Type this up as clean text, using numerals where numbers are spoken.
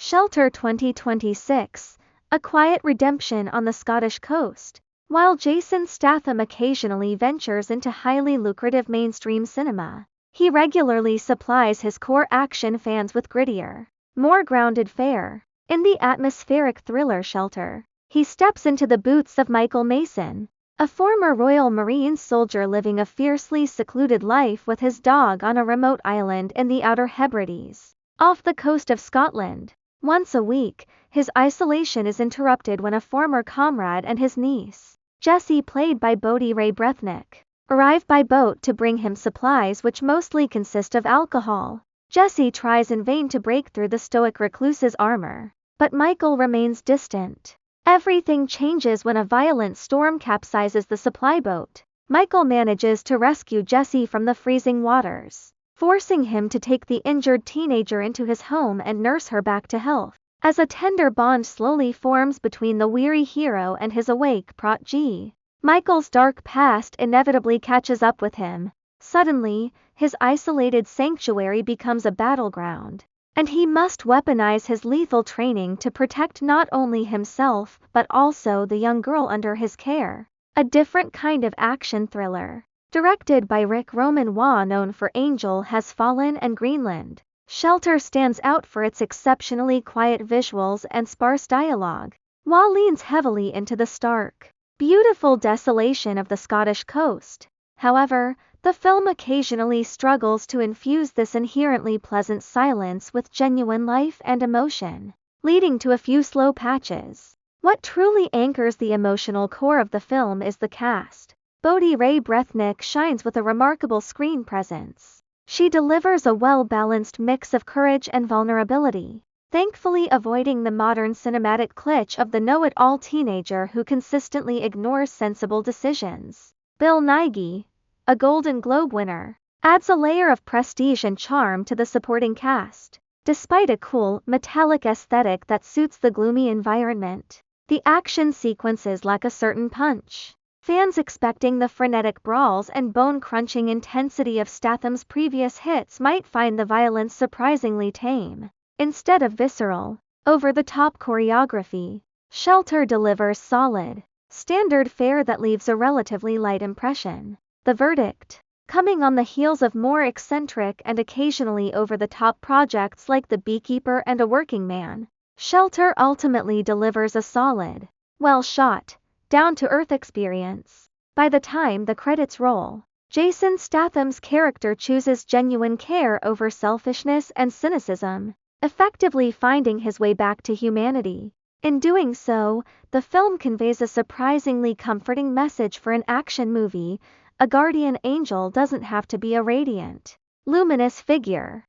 Shelter 2026, a quiet redemption on the Scottish coast. While Jason Statham occasionally ventures into highly lucrative mainstream cinema, he regularly supplies his core action fans with grittier, more grounded fare. In the atmospheric thriller Shelter, he steps into the boots of Michael Mason, a former Royal Marines soldier living a fiercely secluded life with his dog on a remote island in the Outer Hebrides, off the coast of Scotland. Once a week, his isolation is interrupted when a former comrade and his niece, Jessie, played by Bodhi Ray Brethnick, arrive by boat to bring him supplies which mostly consist of alcohol. Jessie tries in vain to break through the stoic recluse's armor, but Michael remains distant. Everything changes when a violent storm capsizes the supply boat. Michael manages to rescue Jessie from the freezing waters, forcing him to take the injured teenager into his home and nurse her back to health. As a tender bond slowly forms between the weary hero and his awake protege, Michael's dark past inevitably catches up with him. Suddenly, his isolated sanctuary becomes a battleground, and he must weaponize his lethal training to protect not only himself but also the young girl under his care. A different kind of action thriller. Directed by Rick Roman, known for Angel Has Fallen and Greenland, Shelter stands out for its exceptionally quiet visuals and sparse dialogue, while leans heavily into the stark, beautiful desolation of the Scottish coast. However, the film occasionally struggles to infuse this inherently pleasant silence with genuine life and emotion, leading to a few slow patches. What truly anchors the emotional core of the film is the cast. Bodhi Ray Brethnick shines with a remarkable screen presence. She delivers a well-balanced mix of courage and vulnerability, thankfully avoiding the modern cinematic cliché of the know-it-all teenager who consistently ignores sensible decisions. Bill Nighy, a Golden Globe winner, adds a layer of prestige and charm to the supporting cast. Despite a cool, metallic aesthetic that suits the gloomy environment, the action sequences lack a certain punch. Fans expecting the frenetic brawls and bone-crunching intensity of Statham's previous hits might find the violence surprisingly tame. Instead of visceral, over-the-top choreography, Shelter delivers solid, standard fare that leaves a relatively light impression. The verdict, coming on the heels of more eccentric and occasionally over-the-top projects like The Beekeeper and A Working Man, Shelter ultimately delivers a solid, well-shot, down-to-earth experience. By the time the credits roll, Jason Statham's character chooses genuine care over selfishness and cynicism, effectively finding his way back to humanity. In doing so, the film conveys a surprisingly comforting message for an action movie. A guardian angel doesn't have to be a radiant, luminous figure.